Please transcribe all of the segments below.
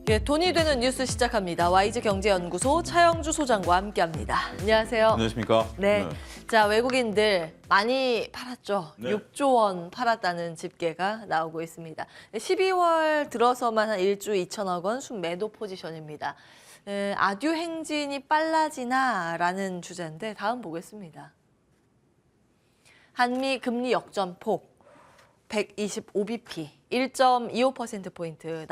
예, 돈이 되는 뉴스 시작합니다. YG경제연구소 차영주 소장과 함께합니다. 안녕하세요. 안녕하십니까? 네. 자, 외국인들 많이 팔았죠. 네. 6조 원 팔았다는 집계가 나오고 있습니다. 12월 들어서만 한 1조 2천억 원 순매도 포지션입니다. 아듀 행진이 빨라지나라는 주제인데 다음 보겠습니다. 한미 금리 역전폭 125bp, 1.25%포인트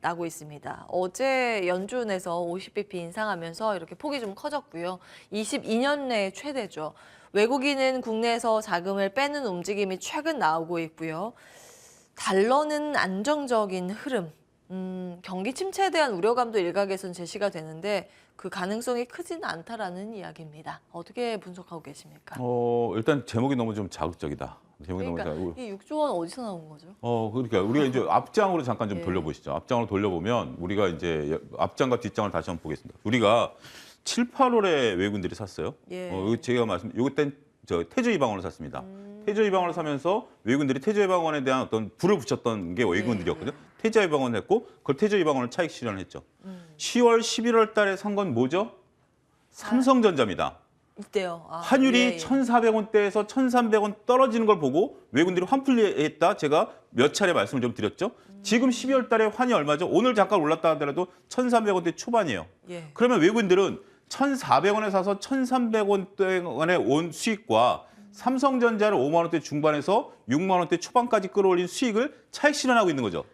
나고 있습니다. 어제 연준에서 50bp 인상하면서 이렇게 폭이 좀 커졌고요. 22년 내 최대죠. 외국인은 국내에서 자금을 빼는 움직임이 최근 나오고 있고요. 달러는 안정적인 흐름, 경기 침체에 대한 우려감도 일각에선 제시가 되는데 그 가능성이 크지는 않다라는 이야기입니다. 어떻게 분석하고 계십니까? 일단 제목이 너무 좀 자극적이다. 제목이 그러니까 너무 이 6조 원 어디서 나온 거죠? 그러니까 우리가 이제 앞장으로 잠깐 좀 예. 돌려보시죠. 앞장으로 돌려보면 우리가 이제 앞장과 뒷장을 다시 한번 보겠습니다. 우리가 7, 8월에 외국인들이 샀어요. 예. 제가 요때 태저이방원을 샀습니다. 태저이방원을 사면서 외국인들이 태저이방원에 대한 어떤 불을 붙였던 게 외국인들이었거든요. 태저이방원을 했고 그걸 태저이방원을 차익 실현을 했죠. 10월, 11월 달에 산 건 뭐죠? 삼성전자입니다. 이때요. 환율이 1,400원대에서 1,300원 떨어지는 걸 보고 외국인들이 환불했다. 제가 몇 차례 말씀을 좀 드렸죠. 지금 12월 달에 환이 얼마죠? 오늘 잠깐 올랐다 하더라도 1,300원대 초반이에요. 예. 그러면 외국인들은 1,400원에 사서 1,300원대에 온 수익과 삼성전자를 5만 원대 중반에서 6만 원대 초반까지 끌어올린 수익을 차익 실현하고 있는 거죠.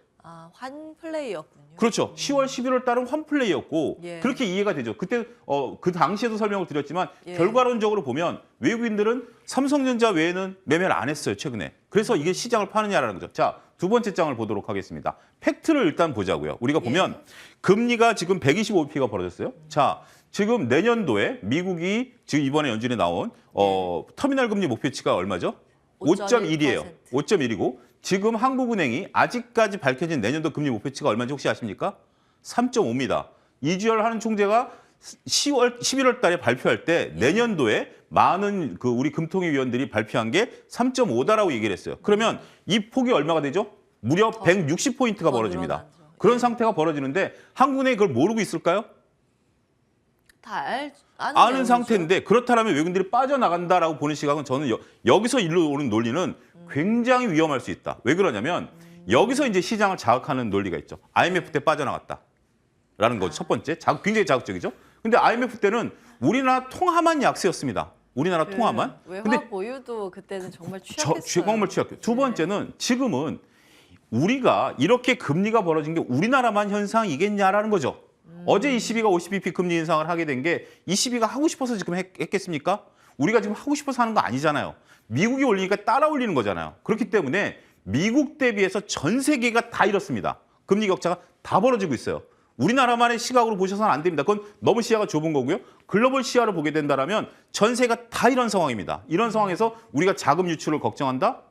환 플레이였군요. 그렇죠. 10월, 11월 달은 환플레이였고 예. 그렇게 이해가 되죠. 그때 그 당시에도 설명을 드렸지만 예. 결과론적으로 보면 외국인들은 삼성전자 외에는 매매를 안 했어요. 최근에. 그래서 이게 시장을 파느냐라는 거죠. 자, 두 번째 장을 보도록 하겠습니다. 팩트를 일단 보자고요. 우리가 보면 금리가 지금 125bp가 벌어졌어요. 자, 지금 내년도에 미국이 지금 이번에 연준에 나온 터미널 금리 목표치가 얼마죠? 5.1이에요. 5.1이고 지금 한국은행이 아직까지 밝혀진 내년도 금리 목표치가 얼마인지 혹시 아십니까? 3.5입니다. 이주열 하는 총재가 11월 달에 발표할 때 내년도에 많은 우리 금통위 위원들이 발표한 게 3.5다라고 얘기를 했어요. 그러면 이 폭이 얼마가 되죠? 무려 160포인트가 벌어집니다. 그런 상태가 벌어지는데 한국은행이 그걸 모르고 있을까요? 다 아는 상태인데 그렇다면 외국인들이 빠져나간다라고 보는 시각은 저는 여기서 일로 오는 논리는 굉장히 위험할 수 있다. 왜 그러냐면 여기서 이제 시장을 자극하는 논리가 있죠. IMF 때 빠져나갔다라는 거죠. 첫 번째. 굉장히 자극적이죠. 근데 IMF 때는 우리나라 통화만 약세였습니다. 우리나라 통화만. 외화 보유도 그때는 정말 취약했어요. 정말 취약해요. 두 번째는 지금은 우리가 이렇게 금리가 벌어진 게 우리나라만 현상이겠냐라는 거죠. 어제 ECB가 50bp 금리 인상을 하게 된 게 ECB가 하고 싶어서 지금 했겠습니까? 우리가 지금 하고 싶어서 하는 거 아니잖아요. 미국이 올리니까 따라 올리는 거잖아요. 그렇기 때문에 미국 대비해서 전 세계가 다 이렇습니다. 금리 격차가 다 벌어지고 있어요. 우리나라만의 시각으로 보셔서는 안 됩니다. 그건 너무 시야가 좁은 거고요. 글로벌 시야로 보게 된다면 전 세계가 다 이런 상황입니다. 이런 상황에서 우리가 자금 유출을 걱정한다?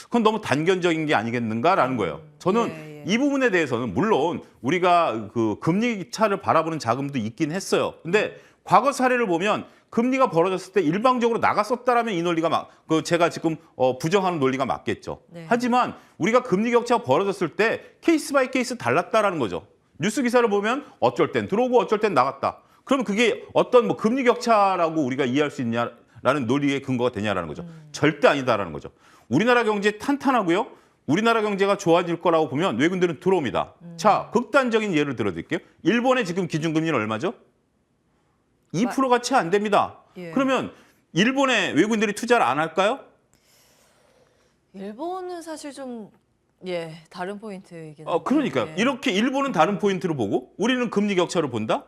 그건 너무 단견적인 게 아니겠는가라는 거예요. 저는 이 부분에 대해서는 물론 우리가 금리 차를 바라보는 자금도 있긴 했어요. 근데 과거 사례를 보면 금리가 벌어졌을 때 일방적으로 나갔었다라면 이 논리가 제가 지금 부정하는 논리가 맞겠죠. 네. 하지만 우리가 금리 격차가 벌어졌을 때 케이스 바이 케이스 달랐다라는 거죠. 뉴스 기사를 보면 어쩔 땐 들어오고 어쩔 땐 나갔다. 그러면 그게 어떤 금리 격차라고 우리가 이해할 수 있냐라는 논리의 근거가 되냐라는 거죠. 절대 아니다라는 거죠. 우리나라 경제 탄탄하고요. 우리나라 경제가 좋아질 거라고 보면 외국인들은 들어옵니다. 자, 극단적인 예를 들어드릴게요. 일본의 지금 기준금리는 얼마죠? 2%가 채 안 됩니다. 예. 그러면 일본에 외국인들이 투자를 안 할까요? 일본은 사실 좀 다른 포인트이긴 그러니까요. 이렇게 일본은 다른 포인트로 보고 우리는 금리 격차로 본다?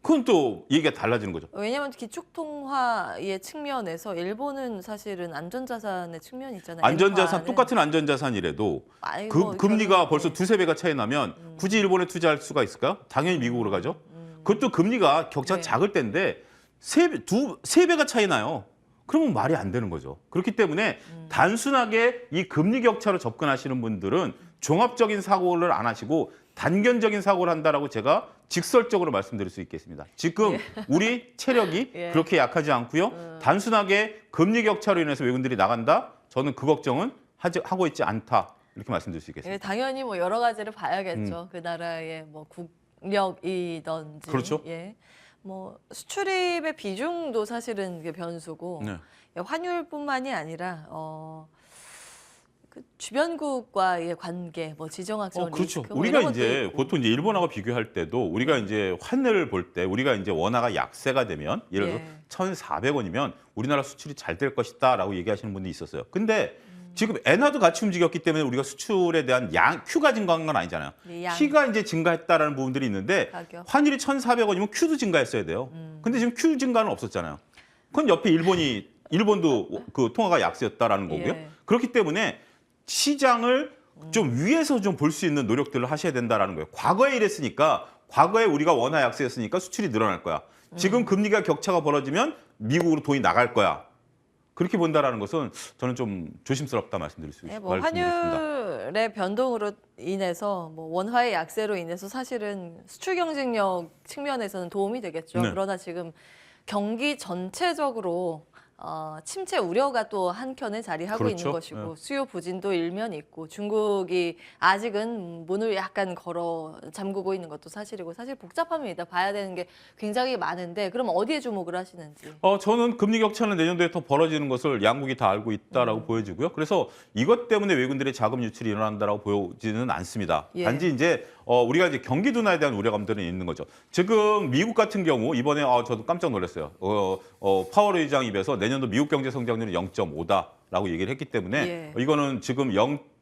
그건 또 얘기가 달라지는 거죠. 왜냐하면 기축통화의 측면에서 일본은 사실은 안전자산의 측면이 있잖아요. 안전자산, 똑같은 안전자산이라도 금리가 벌써 두세 배가 차이 나면 굳이 일본에 투자할 수가 있을까요? 당연히 미국으로 가죠. 그것도 금리가 격차가 작을 때인데 세 배가 차이 나요. 그러면 말이 안 되는 거죠. 그렇기 때문에 단순하게 이 금리 격차로 접근하시는 분들은 종합적인 사고를 안 하시고 단견적인 사고를 한다라고 제가 직설적으로 말씀드릴 수 있겠습니다. 지금 우리 체력이 그렇게 약하지 않고요. 단순하게 금리 격차로 인해서 외국인들이 나간다? 저는 그 걱정은 하고 있지 않다 이렇게 말씀드릴 수 예, 있겠습니다. 당연히 뭐 여러 가지를 봐야겠죠. 그 나라의 뭐 국력이든지. 그렇죠. 예. 뭐 수출입의 비중도 사실은 이게 변수고 네. 예, 환율뿐만이 아니라 그 주변국과의 관계, 뭐 지정학적 그렇죠. 리스크 뭐 우리가 이런 것도 이제 있고. 보통 이제 일본하고 비교할 때도 우리가 이제 환율을 볼 때 우리가 이제 원화가 약세가 되면 예를 들어서 예. 1,400원이면 우리나라 수출이 잘 될 것이다라고 얘기하시는 분이 있었어요. 근데 지금 엔화도 같이 움직였기 때문에 우리가 수출에 대한 Q가 증가한 건 아니잖아요. 네, 양. P가 이제 증가했다라는 부분들이 있는데 가격. 환율이 1,400원이면 Q도 증가했어야 돼요. 근데 지금 Q 증가는 없었잖아요. 그건 옆에 일본도 그 통화가 약세였다라는 거고요. 예. 그렇기 때문에 시장을 좀 위에서 좀 볼 수 있는 노력들을 하셔야 된다라는 거예요. 과거에 이랬으니까 과거에 우리가 원화 약세였으니까 수출이 늘어날 거야. 지금 금리가 격차가 벌어지면 미국으로 돈이 나갈 거야. 그렇게 본다라는 것은 저는 좀 조심스럽다 말씀드릴 수 예, 있습니다. 뭐 환율의 변동으로 인해서 뭐 원화의 약세로 인해서 사실은 수출 경쟁력 측면에서는 도움이 되겠죠. 네. 그러나 지금 경기 전체적으로 침체 우려가 또 한켠에 자리하고 그렇죠. 있는 것이고 예. 수요 부진도 일면 있고 중국이 아직은 문을 약간 걸어 잠그고 있는 것도 사실이고 사실 복잡합니다. 봐야 되는 게 굉장히 많은데 그럼 어디에 주목을 하시는지. 저는 금리 격차는 내년도에 더 벌어지는 것을 양국이 다 알고 있다라고 보여지고요. 그래서 이것 때문에 외국인들의 자금 유출이 일어난다라고 보여지는 않습니다. 예. 단지 이제 우리가 이제 경기 둔화에 대한 우려감들은 있는 거죠. 지금 미국 같은 경우 이번에 저도 깜짝 놀랐어요. 파월 의장 입에서 내년도 미국 경제 성장률은 0.5다라고 얘기를 했기 때문에 예. 이거는 지금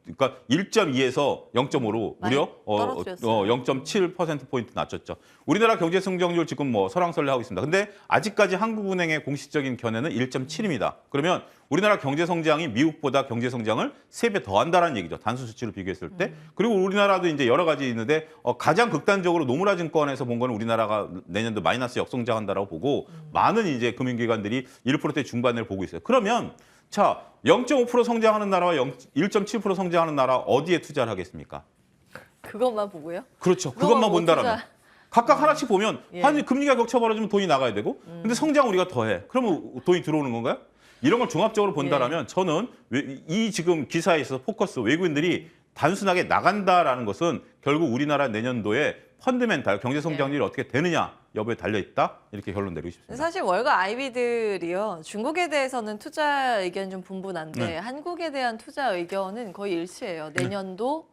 그러니까 1.2에서 0.5로 많이 무려 떨어뜨렸어요. 0.7%포인트 낮췄죠. 우리나라 경제 성장률 지금 뭐 설왕설래하고 있습니다. 근데 아직까지 한국은행의 공식적인 견해는 1.7입니다. 그러면 우리나라 경제 성장이 미국보다 경제 성장을 3배 더 한다는 얘기죠. 단순 수치로 비교했을 때. 그리고 우리나라도 이제 여러 가지 있는데 가장 극단적으로 노무라 증권에서 본 거는 우리나라가 내년도 마이너스 역성장한다라고 보고 많은 이제 금융기관들이 1%대 중반을 보고 있어요. 그러면 자, 0.5% 성장하는 나라와 1.7% 성장하는 나라 어디에 투자를 하겠습니까? 그것만 보고요. 그렇죠. 그거 그것만 뭐 본다라면. 투자. 각각 하나씩 보면 예. 환율 금리가 격차 벌어지면 돈이 나가야 되고 근데 성장 우리가 더해. 그러면 돈이 들어오는 건가요? 이런 걸 종합적으로 본다라면 저는 이 지금 기사에 있어서 포커스 외국인들이 단순하게 나간다라는 것은 결국 우리나라 내년도에 펀드멘탈 경제 성장률이 어떻게 되느냐 여부에 달려 있다 이렇게 결론 내리고 싶습니다. 사실 월가 아이비들이요 중국에 대해서는 투자 의견 좀 분분한데 네. 한국에 대한 투자 의견은 거의 일치해요. 내년도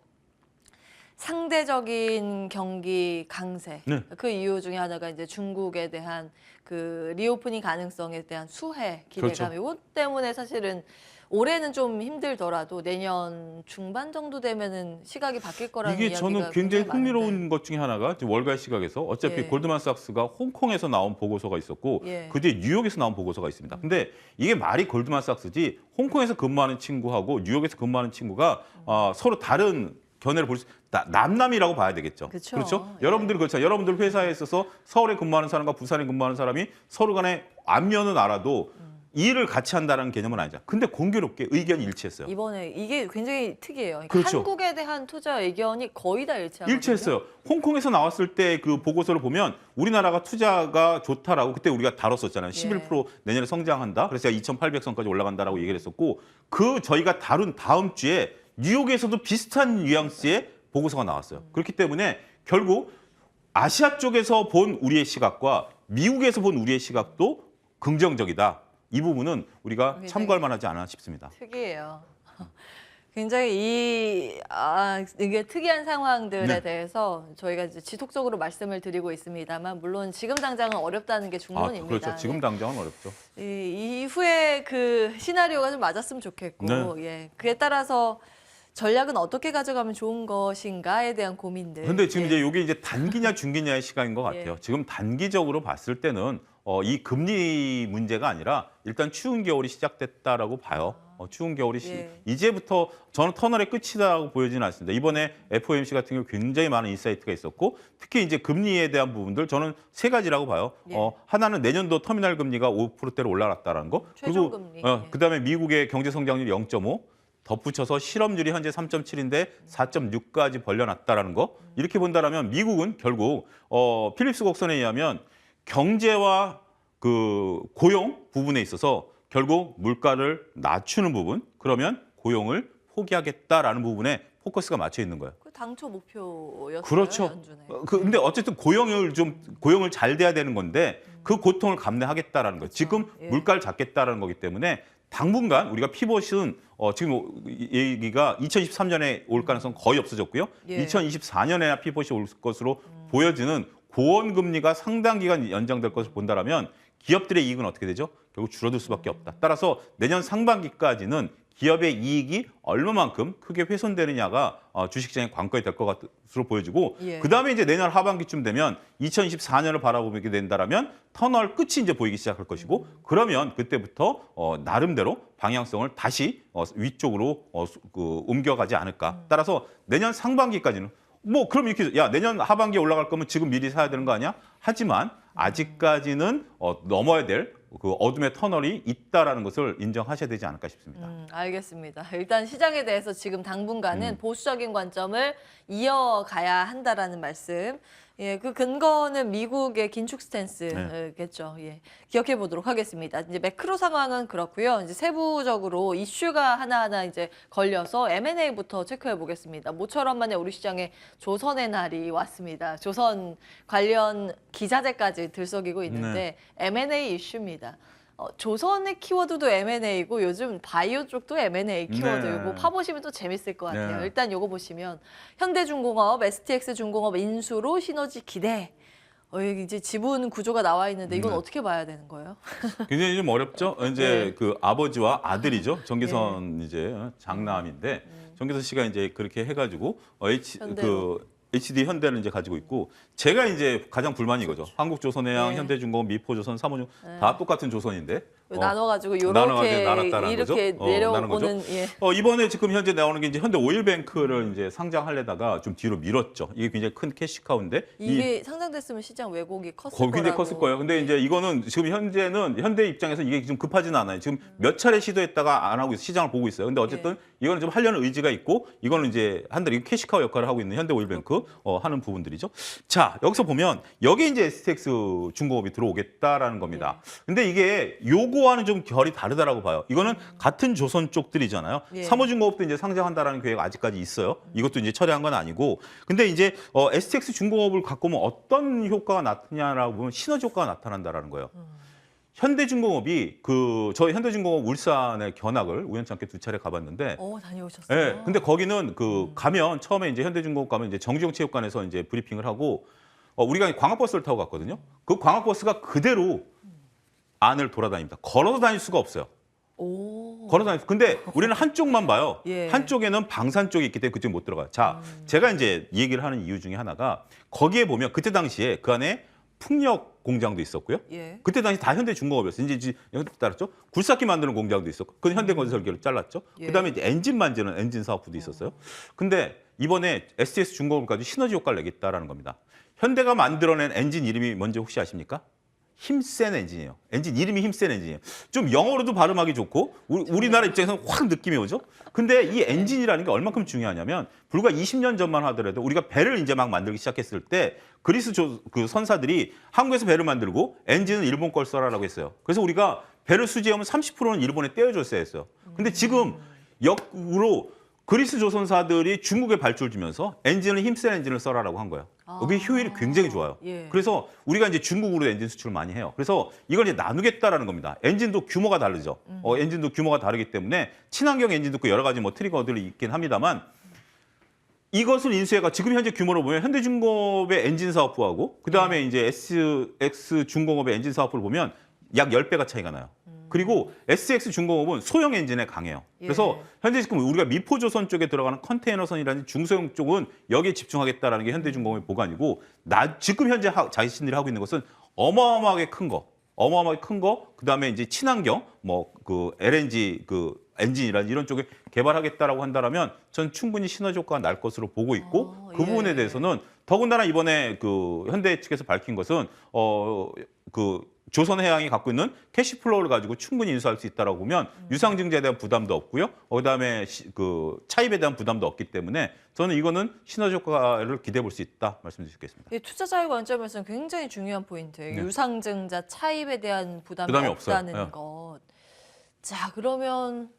상대적인 경기 강세. 네. 그 이유 중에 하나가 이제 중국에 대한 그 리오프닝 가능성에 대한 수혜 기대감. 그렇죠. 이것 때문에 사실은 올해는 좀 힘들더라도 내년 중반 정도 되면은 시각이 바뀔 거라는 이게 이야기가 저는 굉장히 많은데. 흥미로운 것 중에 하나가 이제 월가의 시각에서 어차피 예. 골드만삭스가 홍콩에서 나온 보고서가 있었고 예. 그 뒤에 뉴욕에서 나온 보고서가 있습니다. 근데 이게 말이 골드만삭스지 홍콩에서 근무하는 친구하고 뉴욕에서 근무하는 친구가 서로 다른 견해를 볼 수, 남남이라고 봐야 되겠죠. 그쵸. 그렇죠? 예. 여러분들이 그렇죠. 여러분들 회사에 있어서 서울에 근무하는 사람과 부산에 근무하는 사람이 서로 간에 안면은 알아도 일을 같이 한다는 개념은 아니죠. 근데 공교롭게 의견이 일치했어요. 이번에 이게 굉장히 특이해요. 그러니까 그렇죠. 한국에 대한 투자 의견이 거의 다 일치하거든요. 일치했어요. 홍콩에서 나왔을 때 그 보고서를 보면 우리나라가 투자가 좋다라고 그때 우리가 다뤘었잖아요. 11% 내년에 성장한다. 그래서 2,800선까지 올라간다라고 얘기를 했었고 그 저희가 다룬 다음 주에 뉴욕에서도 비슷한 뉘앙스의 보고서가 나왔어요. 그렇기 때문에 결국 아시아 쪽에서 본 우리의 시각과 미국에서 본 우리의 시각도 긍정적이다. 이 부분은 우리가 굉장히 참고할 만하지 않나 싶습니다. 특이해요. 굉장히 이게 특이한 상황들에 네. 대해서 저희가 이제 지속적으로 말씀을 드리고 있습니다만 물론 지금 당장은 어렵다는 게 중론입니다. 그렇죠. 지금 당장은 어렵죠. 이 이후에 그 시나리오가 좀 맞았으면 좋겠고 네. 예. 그에 따라서 전략은 어떻게 가져가면 좋은 것인가에 대한 고민들. 근데 지금 예. 이제 이게 이제 단기냐 중기냐의 시각인 것 같아요. 예. 지금 단기적으로 봤을 때는 이 금리 문제가 아니라 일단 추운 겨울이 시작됐다라고 봐요. 추운 겨울이 예. 이제부터 저는 터널의 끝이다라고 보여지는 않습니다. 이번에 FOMC 같은 경우 굉장히 많은 인사이트가 있었고 특히 이제 금리에 대한 부분들 저는 세 가지라고 봐요. 예. 하나는 내년도 터미널 금리가 5%대로 올라갔다라는 거. 최종 그리고 금리. 그다음에 미국의 경제 성장률이 0.5. 덧붙여서 실업률이 현재 3.7인데 4.6까지 벌려놨다라는 거. 이렇게 본다라면 미국은 결국 필립스 곡선에 의하면 경제와 그 고용 부분에 있어서 결국 물가를 낮추는 부분 그러면 고용을 포기하겠다라는 부분에 포커스가 맞춰 있는 거예요. 그 당초 목표였어요. 그렇죠. 연준에. 근데 어쨌든 고용을 잘 돼야 되는 건데 그 고통을 감내하겠다라는 거예요. 지금 예. 물가를 잡겠다라는 거기 때문에 당분간 우리가 피벗은 지금 얘기가 2023년에 올 가능성 거의 없어졌고요. 예. 2024년에나 피벗이 올 것으로 보여지는 고원 금리가 상당 기간 연장될 것을 본다라면 기업들의 이익은 어떻게 되죠? 결국 줄어들 수밖에 없다. 따라서 내년 상반기까지는 기업의 이익이 얼마만큼 크게 훼손되느냐가 주식시장의 관건이 될 것으로 보여지고 예. 그다음에 이제 내년 하반기쯤 되면 2024년을 바라보게 된다라면 터널 끝이 이제 보이기 시작할 것이고 그러면 그때부터 나름대로 방향성을 다시 위쪽으로 옮겨가지 않을까. 따라서 내년 상반기까지는 뭐 그럼 이렇게 야 내년 하반기에 올라갈 거면 지금 미리 사야 되는 거 아니야? 하지만 아직까지는 넘어야 될 그 어둠의 터널이 있다라는 것을 인정하셔야 되지 않을까 싶습니다. 알겠습니다. 일단 시장에 대해서 지금 당분간은 보수적인 관점을 이어가야 한다라는 말씀. 예, 그 근거는 미국의 긴축 스탠스겠죠. 예, 기억해 보도록 하겠습니다. 이제 매크로 상황은 그렇고요. 이제 세부적으로 이슈가 하나하나 이제 걸려서 M&A부터 체크해 보겠습니다. 모처럼 만에 우리 시장에 조선의 날이 왔습니다. 조선 관련 기자재까지 들썩이고 있는데 M&A 이슈입니다. 조선의 키워드도 M&A고 요즘 바이오 쪽도 M&A 키워드 네. 요거 파보시면 또 재밌을 것 같아요. 네. 일단 요거 보시면 현대중공업, STX중공업 인수로 시너지 기대. 여기 이제 지분 구조가 나와 있는데 이건 네. 어떻게 봐야 되는 거예요? 굉장히 좀 어렵죠. 이제 네. 그 아버지와 아들이죠. 정기선 이제 장남인데 정기선 씨가 이제 그렇게 해가지고 현대로. HD 현대를 이제 가지고 있고 제가 이제 가장 불만이 이거죠. 한국조선해양, 네. 현대중공업, 미포조선, 삼호중 다 똑같은 조선인데 나눠가지고 나눠가지고 요렇게 나눴다라는 이렇게 거죠. 나눈 거죠. 내려오는 예. 이번에 지금 현재 나오는 게 이제 현대 오일뱅크를 이제 상장하려다가 좀 뒤로 미뤘죠. 이게 굉장히 큰 캐시카우인데 이게 상장됐으면 시장 왜곡이 컸을 굉장히 거라고. 컸을 거예요. 근데 이제 이거는 지금 현재는 현대 입장에서 이게 좀 급하지는 않아요. 지금 몇 차례 시도했다가 안 하고 있어 시장을 보고 있어요. 근데 어쨌든 이거는 좀 하려는 의지가 있고 이거는 이제 한달 이거 캐시카우 역할을 하고 있는 현대 오일뱅크 하는 부분들이죠. 자 여기서 보면 여기 이제 STX 중공업이 들어오겠다라는 겁니다. 근데 이게 요거와는 좀 결이 다르다라고 봐요. 이거는 같은 조선 쪽들이잖아요. 예. 삼호중공업도 이제 상장한다라는 계획 아직까지 있어요. 이것도 이제 철회한 건 아니고. 근데 이제 STX 중공업을 갖고 오면 어떤 효과가 나타나냐라고 보면 시너지 효과가 나타난다라는 거예요. 현대중공업이 저희 현대중공업 울산의 견학을 우연찮게 2차례 가봤는데. 다녀오셨어요. 예. 근데 거기는 가면 처음에 이제 현대중공업 가면 이제 정주영 체육관에서 이제 브리핑을 하고 우리가 광학버스를 타고 갔거든요. 그 광학버스가 그대로 안을 돌아다닙니다. 걸어서 다닐 수가 없어요. 걸어 다닐 수. 근데 우리는 한쪽만 봐요. 예. 한쪽에는 방산 쪽이 있기 때문에 그쪽 못 들어가요. 자, 제가 이제 이 얘기를 하는 이유 중에 하나가 거기에 보면 그때 당시에 그 안에 풍력 공장도 있었고요. 예. 그때 당시 다 현대중공업이었어요. 이제 현대 따랐죠. 굴삭기 만드는 공장도 있었고, 그건 현대건설계로 잘랐죠. 예. 그다음에 이제 엔진 만드는 엔진 사업부도 있었어요. 근데 이번에 STS 중공업까지 시너지 효과를 내겠다라는 겁니다. 현대가 만들어낸 엔진 이름이 뭔지 혹시 아십니까? 힘센 엔진이에요. 엔진 이름이 힘센 엔진이에요. 좀 영어로도 발음하기 좋고 우리나라 입장에서는 확 느낌이 오죠. 근데 이 엔진이라는 게 얼마큼 중요하냐면 불과 20년 전만 하더라도 우리가 배를 이제 막 만들기 시작했을 때 그리스 그 선사들이 한국에서 배를 만들고 엔진은 일본 걸 써라라고 했어요. 그래서 우리가 배를 수지하면 30%는 일본에 떼어줬어야 했어요. 근데 지금 역으로 그리스 조선사들이 중국에 발주를 주면서 엔진을 힘센 엔진을 써라라고 한 거예요. 여기 효율이 굉장히 좋아요. 예. 그래서 우리가 이제 중국으로 엔진 수출을 많이 해요. 그래서 이걸 이제 나누겠다라는 겁니다. 엔진도 규모가 다르죠. 엔진도 규모가 다르기 때문에 친환경 엔진도 있고 여러 가지 뭐 트리거들이 있긴 합니다만 이것을 인수해가 지금 현재 규모로 보면 현대중공업의 엔진 사업부하고 그다음에 이제 SX 중공업의 엔진 사업부를 보면 약 10배가 차이가 나요. 그리고 SX 중공업은 소형 엔진에 강해요. 그래서 현재 지금 우리가 미포조선 쪽에 들어가는 컨테이너선이라는 중소형 쪽은 여기에 집중하겠다라는 게 현대중공업의 보관이고 지금 현재 자신들이 하고 있는 것은 어마어마하게 큰 거, 그다음에 이제 친환경 그 LNG 엔진이라는 이런 쪽에 개발하겠다라고 한다라면 전 충분히 시너지 효과가 날 것으로 보고 있고 그 부분에 대해서는 더군다나 이번에 그 현대 측에서 밝힌 것은 조선해양이 갖고 있는 캐시플로우를 가지고 충분히 인수할 수 있다라고 보면 유상증자에 대한 부담도 없고요. 그다음에 차입에 대한 부담도 없기 때문에 저는 이거는 시너지 효과를 기대해 볼 수 있다 말씀드릴 수 있겠습니다. 예, 투자자의 관점에서는 굉장히 중요한 포인트예요. 네. 유상증자 차입에 대한 부담이 부담이 없다는 없어요. 것. 자, 그러면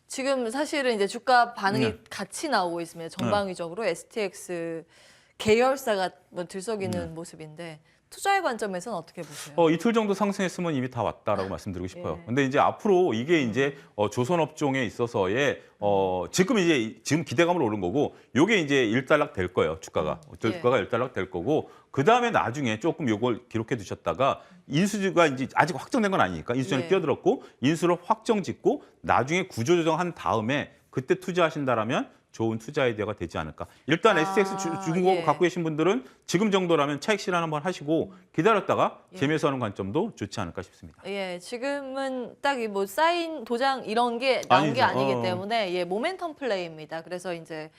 지금 사실은 이제 주가 반응이 네. 같이 나오고 있습니다. 전방위적으로 STX 계열사가 뭐 들썩이는 모습인데 투자의 관점에서는 어떻게 보세요? 이틀 정도 상승했으면 이미 다 왔다라고 말씀드리고 싶어요. 예. 근데 이제 앞으로 이게 이제 조선업종에 있어서의 지금 기대감으로 오른 거고 요게 이제 일단락 될 거예요. 주가가. 예. 주가가 일단락 될 거고 그다음에 나중에 조금 요걸 기록해 두셨다가 인수가 이제 아직 확정된 건 아니니까 인수전에 예. 뛰어들었고 인수를 확정 짓고 나중에 구조조정한 다음에 그때 투자하신다라면 좋은 투자 아이디어가 되지 않을까. 일단 STX 중공업 예. 갖고 계신 분들은 지금 정도라면 차익 실현 한번 하시고 기다렸다가 예. 재매수하는 관점도 좋지 않을까 싶습니다. 예, 지금은 딱 이 뭐 사인 도장 이런 게 나온 게 아니죠. 아니기 때문에 예, 모멘텀 플레이입니다. 그래서 이제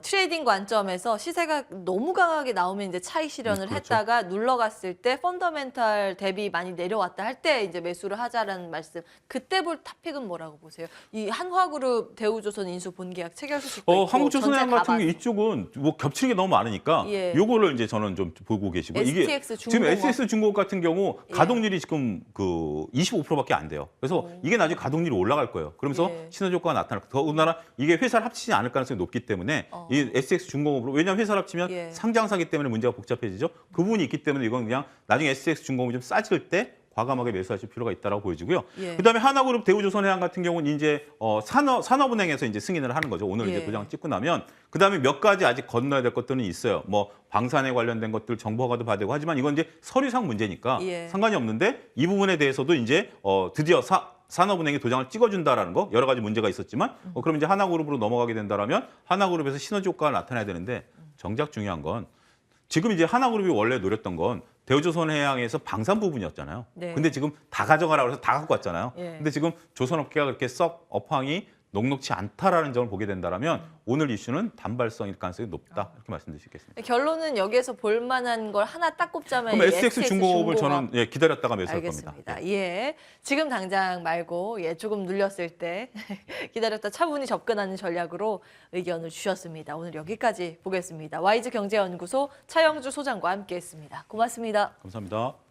트레이딩 관점에서 시세가 너무 강하게 나오면 이제 차익 실현을 그렇죠. 했다가 눌러갔을 때 펀더멘탈 대비 많이 내려왔다 할 때 이제 매수를 하자라는 말씀. 그때 볼 탑픽은 뭐라고 보세요? 이 한화그룹, 대우조선 인수 본계약 체결 소식도 있고 한국조선해양 전체 다 같은 게 봤어. 이쪽은 뭐 겹치는 게 너무 많으니까 예. 요거를 이제 저는 좀 보고 계시고 STX 지금 중공업. STX 중공업 같은 경우 예. 가동률이 지금 그 25%밖에 안 돼요. 그래서 이게 나중에 가동률이 올라갈 거예요. 그러면서 예. 시너지 효과가 나타날 거예요. 더군다나 이게 회사를 합치지 않을 가능성이 높기 때문에 이 STX 중공업으로 왜냐하면 회사를 합치면 예. 상장사기 때문에 문제가 복잡해지죠. 그 부분이 있기 때문에 이건 그냥 나중에 STX 중공업이 좀 싸질 때 과감하게 매수하실 필요가 있다고 보여지고요. 예. 그다음에 하나그룹, 대우조선해양 같은 경우는 이제 산업은행에서 이제 승인을 하는 거죠. 오늘 예. 이제 도장 찍고 나면 그다음에 몇 가지 아직 건너야 될 것들은 있어요. 뭐 방산에 관련된 것들 정보 허가도 받아야 되고 하지만 이건 이제 서류상 문제니까 예. 상관이 없는데 이 부분에 대해서도 이제 드디어 산업은행에 도장을 찍어준다라는 거 여러 가지 문제가 있었지만 그럼 이제 하나그룹으로 넘어가게 된다라면 하나그룹에서 시너지 효과가 나타나야 되는데 정작 중요한 건 지금 이제 하나그룹이 원래 노렸던 건 대우조선해양에서 방산 부분이었잖아요. 네. 근데 지금 다 가져가라고 해서 다 갖고 왔잖아요. 예. 근데 지금 조선업계가 그렇게 썩 업황이 녹록치 않다라는 점을 보게 된다면 오늘 이슈는 단발성일 가능성이 높다 이렇게 말씀드릴 수 있겠습니다. 결론은 여기에서 볼 만한 걸 하나 딱 꼽자면 그럼 이 STX 중공업을 중공업. 저는 기다렸다가 매수할 알겠습니다. 겁니다. 예. 지금 당장 말고 조금 눌렸을 때 기다렸다 차분히 접근하는 전략으로 의견을 주셨습니다. 오늘 여기까지 보겠습니다. 와이즈 경제연구소 차영주 소장과 함께했습니다. 고맙습니다. 감사합니다.